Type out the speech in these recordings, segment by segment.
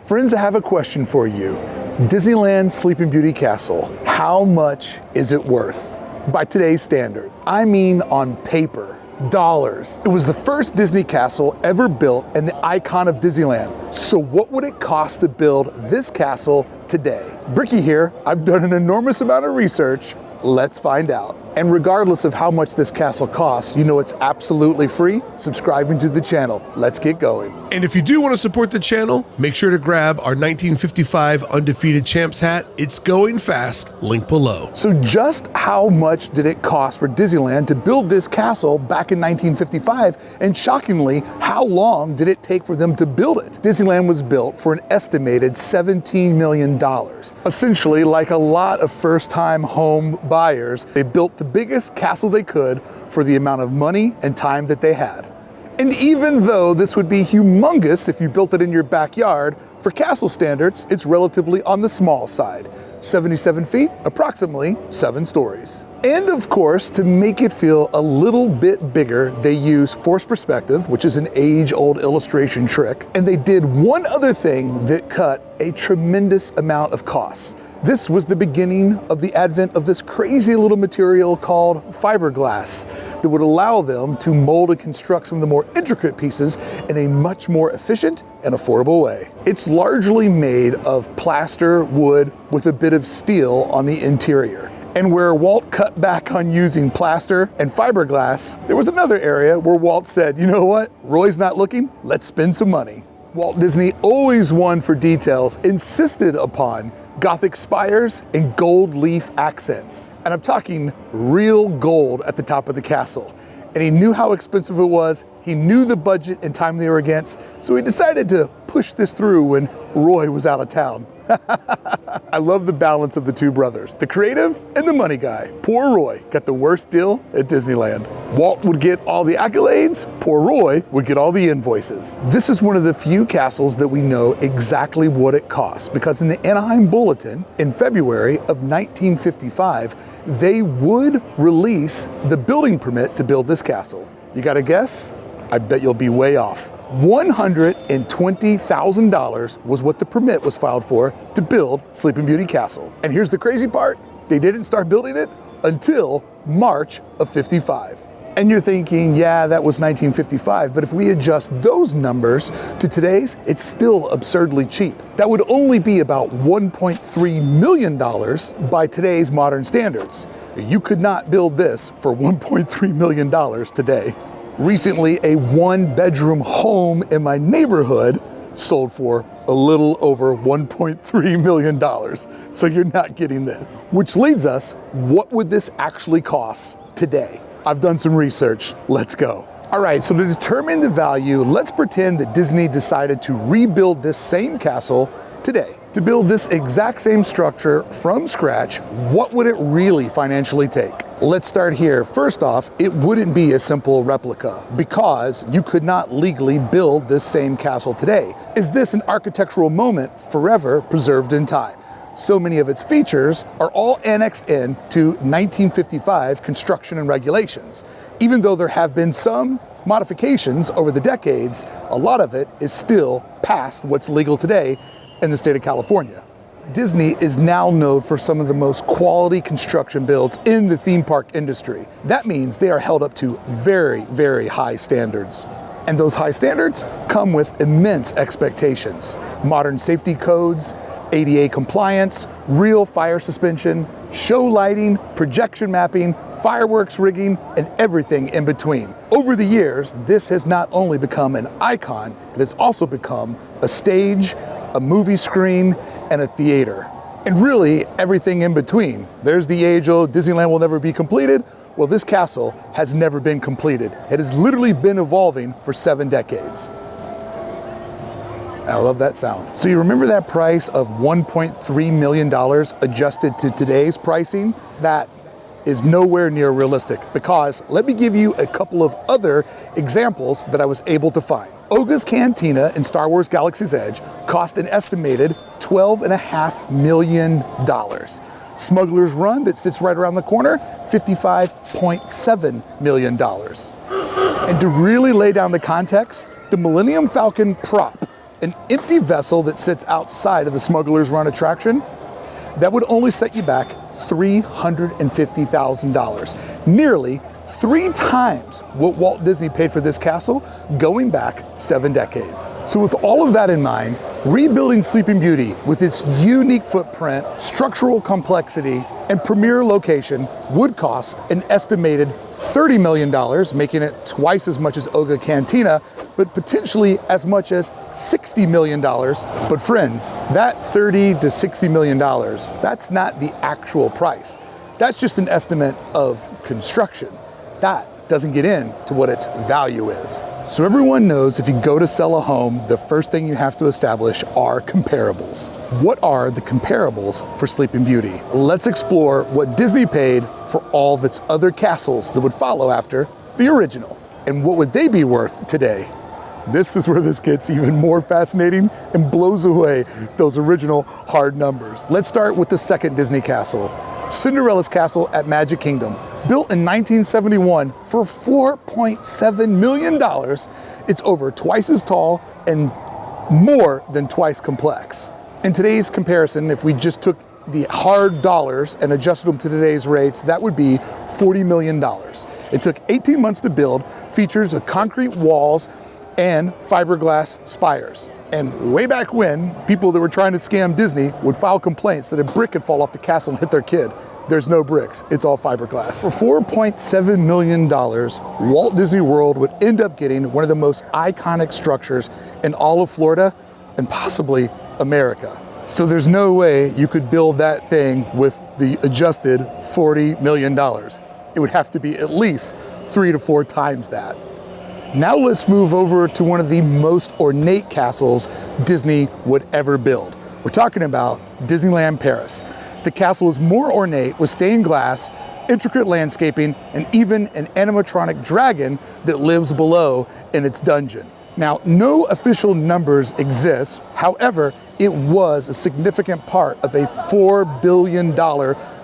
Friends, I have a question for you. Disneyland Sleeping Beauty Castle, how much is it worth? By today's standards, I mean on paper, dollars. It was the first Disney castle ever built and the icon of Disneyland. So what would it cost to build this castle today? Brickey here, I've done an enormous amount of research. Let's find out. And regardless of how much this castle costs, you know it's absolutely free, subscribing to the channel. Let's get going. And if you do want to support the channel, make sure to grab our 1955 Undefeated Champs hat. It's going fast, link below. So just how much did it cost for Disneyland to build this castle back in 1955? And shockingly, how long did it take for them to build it? Disneyland was built for an estimated $17 million. Essentially, like a lot of first-time home buyers, they built the biggest castle they could for the amount of money and time that they had. And even though this would be humongous if you built it in your backyard, for castle standards, it's relatively on the small side. 77 feet, approximately 7 stories. And of course, to make it feel a little bit bigger, they use forced perspective, which is an age-old illustration trick. And they did one other thing that cut a tremendous amount of costs. This was the beginning of the advent of this crazy little material called fiberglass that would allow them to mold and construct some of the more intricate pieces in a much more efficient and affordable way. It's largely made of plaster wood with a bit of steel on the interior. And where Walt cut back on using plaster and fiberglass, there was another area where Walt said, you know what, Roy's not looking, let's spend some money. Walt Disney, always one for details, insisted upon Gothic spires and gold leaf accents. And I'm talking real gold at the top of the castle. And he knew how expensive it was, he knew the budget and time they were against, so he decided to push this through when Roy was out of town. I love the balance of the two brothers, the creative and the money guy. Poor Roy got the worst deal at Disneyland. Walt would get all the accolades, poor Roy would get all the invoices. This is one of the few castles that we know exactly what it costs, because in the Anaheim Bulletin in February of 1955, they would release the building permit to build this castle. You got a guess? I bet you'll be way off. $120,000 was what the permit was filed for to build Sleeping Beauty Castle. And here's the crazy part, they didn't start building it until March of '55. And you're thinking, yeah, that was 1955, but if we adjust those numbers to today's, it's still absurdly cheap. That would only be about $1.3 million by today's modern standards. You could not build this for $1.3 million today. Recently, a 1-bedroom home in my neighborhood sold for a little over $1.3 million. So you're not getting this. Which leads us, what would this actually cost today? I've done some research, let's go. All right, so to determine the value, let's pretend that Disney decided to rebuild this same castle today. To build this exact same structure from scratch, what would it really financially take? Let's start here. First off, it wouldn't be a simple replica because you could not legally build this same castle today. Is this an architectural moment forever preserved in time? So many of its features are all annexed in to 1955 construction and regulations. Even though there have been some modifications over the decades, a lot of it is still past what's legal today in the state of California. Disney is now known for some of the most quality construction builds in the theme park industry. That means they are held up to very, very high standards. And those high standards come with immense expectations. Modern safety codes, ADA compliance, real fire suspension, show lighting, projection mapping, fireworks rigging, and everything in between. Over the years, this has not only become an icon, it has also become a stage, a movie screen, and a theater. And really, everything in between. There's the age-old Disneyland will never be completed. Well, this castle has never been completed. It has literally been evolving for 7 decades. I love that sound. So you remember that price of $1.3 million adjusted to today's pricing? That is nowhere near realistic, because let me give you a couple of other examples that I was able to find. Oga's Cantina in Star Wars Galaxy's Edge cost an estimated $12.5 million. Smuggler's Run, that sits right around the corner, $55.7 million. And to really lay down the context, the Millennium Falcon prop an empty vessel that sits outside of the Smuggler's Run attraction, that would only set you back $350,000, nearly 3 times what Walt Disney paid for this castle, going back 7 decades. So with all of that in mind, rebuilding Sleeping Beauty with its unique footprint, structural complexity, and premier location would cost an estimated $30 million, making it twice as much as Oga Cantina, but potentially as much as $60 million. But friends, that $30 to $60 million, that's not the actual price. That's just an estimate of construction. That doesn't get into what its value is. So everyone knows if you go to sell a home, the first thing you have to establish are comparables. What are the comparables for Sleeping Beauty? Let's explore what Disney paid for all of its other castles that would follow after the original. And what would they be worth today? This is where this gets even more fascinating and blows away those original hard numbers. Let's start with the second Disney castle, Cinderella's Castle at Magic Kingdom. Built in 1971 for $4.7 million, it's over twice as tall and more than twice complex. In today's comparison, if we just took the hard dollars and adjusted them to today's rates, that would be $40 million. It took 18 months to build, features of concrete walls and fiberglass spires. And way back when, people that were trying to scam Disney would file complaints that a brick could fall off the castle and hit their kid. There's no bricks, it's all fiberglass. For $4.7 million, Walt Disney World would end up getting one of the most iconic structures in all of Florida and possibly America. So there's no way you could build that thing with the adjusted $40 million. It would have to be at least 3 to 4 times that. Now let's move over to one of the most ornate castles Disney would ever build. We're talking about Disneyland Paris. The castle is more ornate with stained glass, intricate landscaping, and even an animatronic dragon that lives below in its dungeon. Now, no official numbers exist. However, it was a significant part of a $4 billion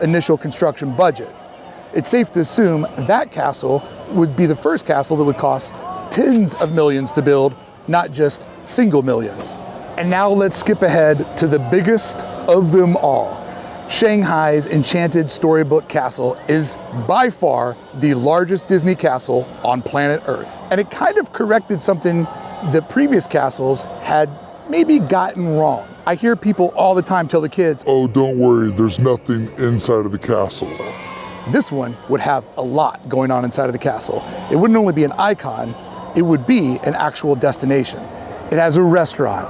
initial construction budget. It's safe to assume that castle would be the first castle that would cost tens of millions to build, not just single millions. And now let's skip ahead to the biggest of them all. Shanghai's Enchanted Storybook Castle is by far the largest Disney castle on planet Earth. And it kind of corrected something that previous castles had maybe gotten wrong. I hear people all the time tell the kids, "Oh, don't worry, there's nothing inside of the castle." This one would have a lot going on inside of the castle. It wouldn't only be an icon, it would be an actual destination. It has a restaurant,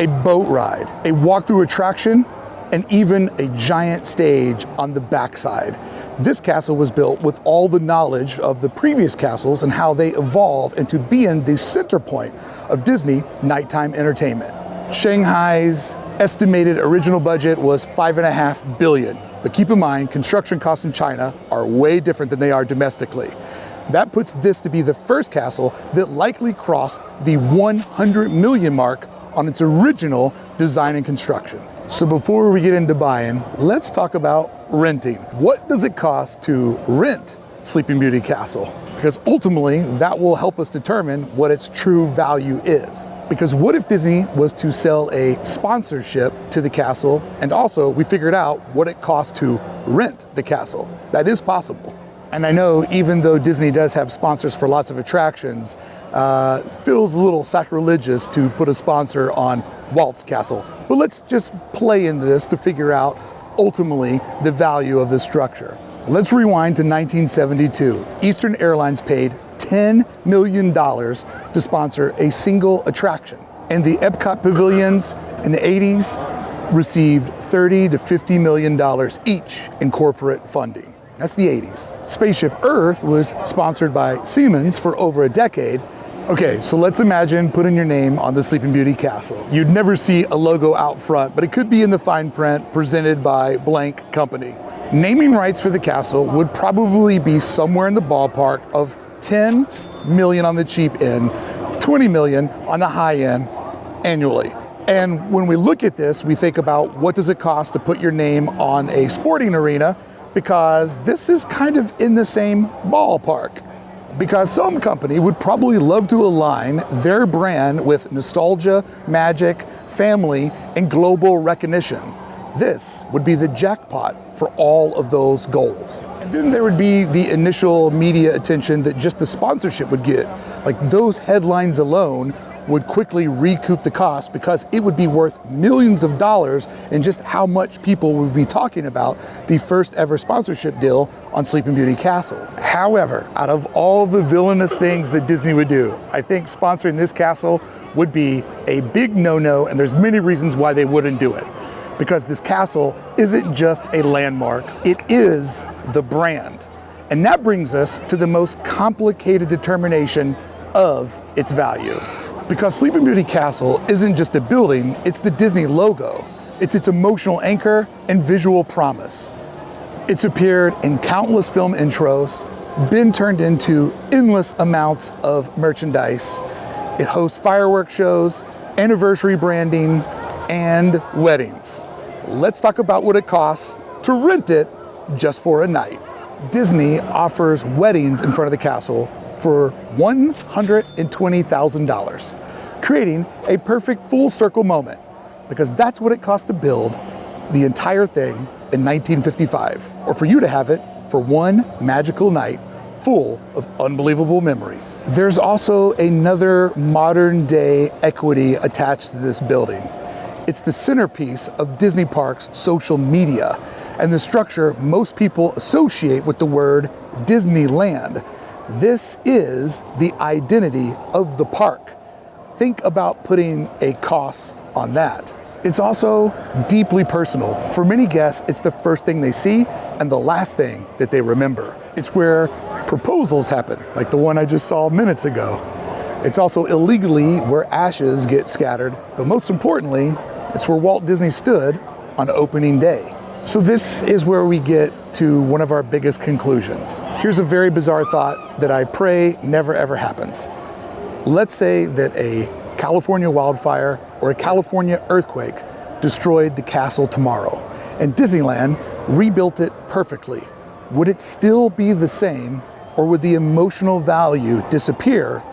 a boat ride, a walkthrough attraction, and even a giant stage on the backside. This castle was built with all the knowledge of the previous castles and how they evolved into being the center point of Disney nighttime entertainment. Shanghai's estimated original budget was $5.5 billion. But keep in mind, construction costs in China are way different than they are domestically. That puts this to be the first castle that likely crossed the 100 million mark on its original design and construction. So before we get into buying, let's talk about renting. What does it cost to rent Sleeping Beauty Castle? Because ultimately, that will help us determine what its true value is. Because what if Disney was to sell a sponsorship to the castle, and also we figured out what it costs to rent the castle? That is possible. And I know even though Disney does have sponsors for lots of attractions, it feels a little sacrilegious to put a sponsor on Walt's castle. But let's just play into this to figure out ultimately the value of this structure. Let's rewind to 1972. Eastern Airlines paid $10 million to sponsor a single attraction. And the Epcot pavilions in the 80s received $30 to $50 million each in corporate funding. That's the 80s. Spaceship Earth was sponsored by Siemens for over a decade. Okay, so let's imagine putting your name on the Sleeping Beauty Castle. You'd never see a logo out front, but it could be in the fine print presented by blank company. Naming rights for the castle would probably be somewhere in the ballpark of 10 million on the cheap end, 20 million on the high end annually. And when we look at this, we think about what does it cost to put your name on a sporting arena, because this is kind of in the same ballpark. Because some company would probably love to align their brand with nostalgia, magic, family, and global recognition. This would be the jackpot for all of those goals. And then there would be the initial media attention that just the sponsorship would get. Like those headlines alone would quickly recoup the cost because it would be worth millions of dollars in just how much people would be talking about the first ever sponsorship deal on Sleeping Beauty Castle. However, out of all the villainous things that Disney would do, I think sponsoring this castle would be a big no-no, and there's many reasons why they wouldn't do it. Because this castle isn't just a landmark, it is the brand. And that brings us to the most complicated determination of its value. Because Sleeping Beauty Castle isn't just a building, it's the Disney logo. It's its emotional anchor and visual promise. It's appeared in countless film intros, been turned into endless amounts of merchandise. It hosts fireworks shows, anniversary branding, and weddings. Let's talk about what it costs to rent it just for a night. Disney offers weddings in front of the castle for $120,000, creating a perfect full circle moment, because that's what it cost to build the entire thing in 1955, or for you to have it for one magical night full of unbelievable memories. There's also another modern day equity attached to this building. It's the centerpiece of Disney Parks' social media and the structure most people associate with the word Disneyland. This is the identity of the park. Think about putting a cost on that. It's also deeply personal. For many guests, it's the first thing they see and the last thing that they remember. It's where proposals happen, like the one I just saw minutes ago. It's also illegally where ashes get scattered, but most importantly, it's where Walt Disney stood on opening day. So this is where we get to one of our biggest conclusions. Here's a very bizarre thought that I pray never ever happens. Let's say that a California wildfire or a California earthquake destroyed the castle tomorrow, and Disneyland rebuilt it perfectly. Would it still be the same, or would the emotional value disappear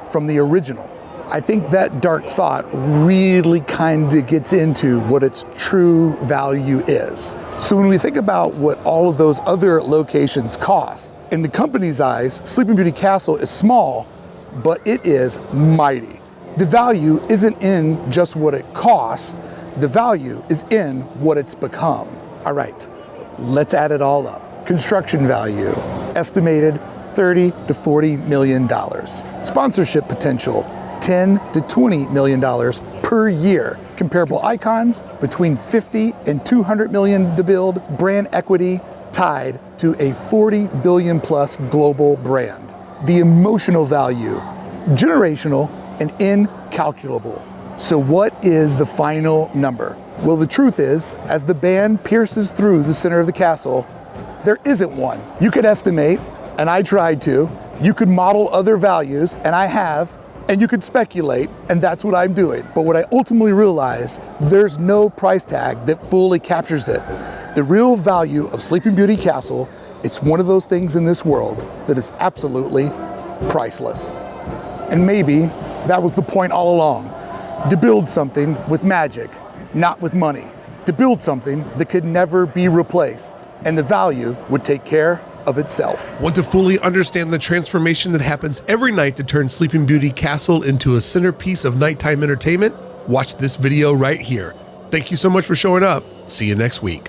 from the original? I think that dark thought really kind of gets into what its true value is. So when we think about what all of those other locations cost, in the company's eyes, Sleeping Beauty Castle is small, but it is mighty. The value isn't in just what it costs, the value is in what it's become. All right, let's add it all up. Construction value, estimated $30 to $40 million. Sponsorship potential, $10 to $20 million per year. Comparable icons, between $50 and $200 million to build. Brand equity tied to a $40 billion plus global brand. The emotional value, generational and incalculable. So what is the final number? Well, the truth is, as the band pierces through the center of the castle, there isn't one. You could estimate, and I tried to. You could model other values, and I have, and you could speculate, and that's what I'm doing. But what I ultimately realized, there's no price tag that fully captures it. The real value of Sleeping Beauty Castle, it's one of those things in this world that is absolutely priceless. And maybe that was the point all along, to build something with magic, not with money. To build something that could never be replaced, and the value would take care of itself. Want to fully understand the transformation that happens every night to turn Sleeping Beauty Castle into a centerpiece of nighttime entertainment? Watch this video right here. Thank you so much for showing up. See you next week.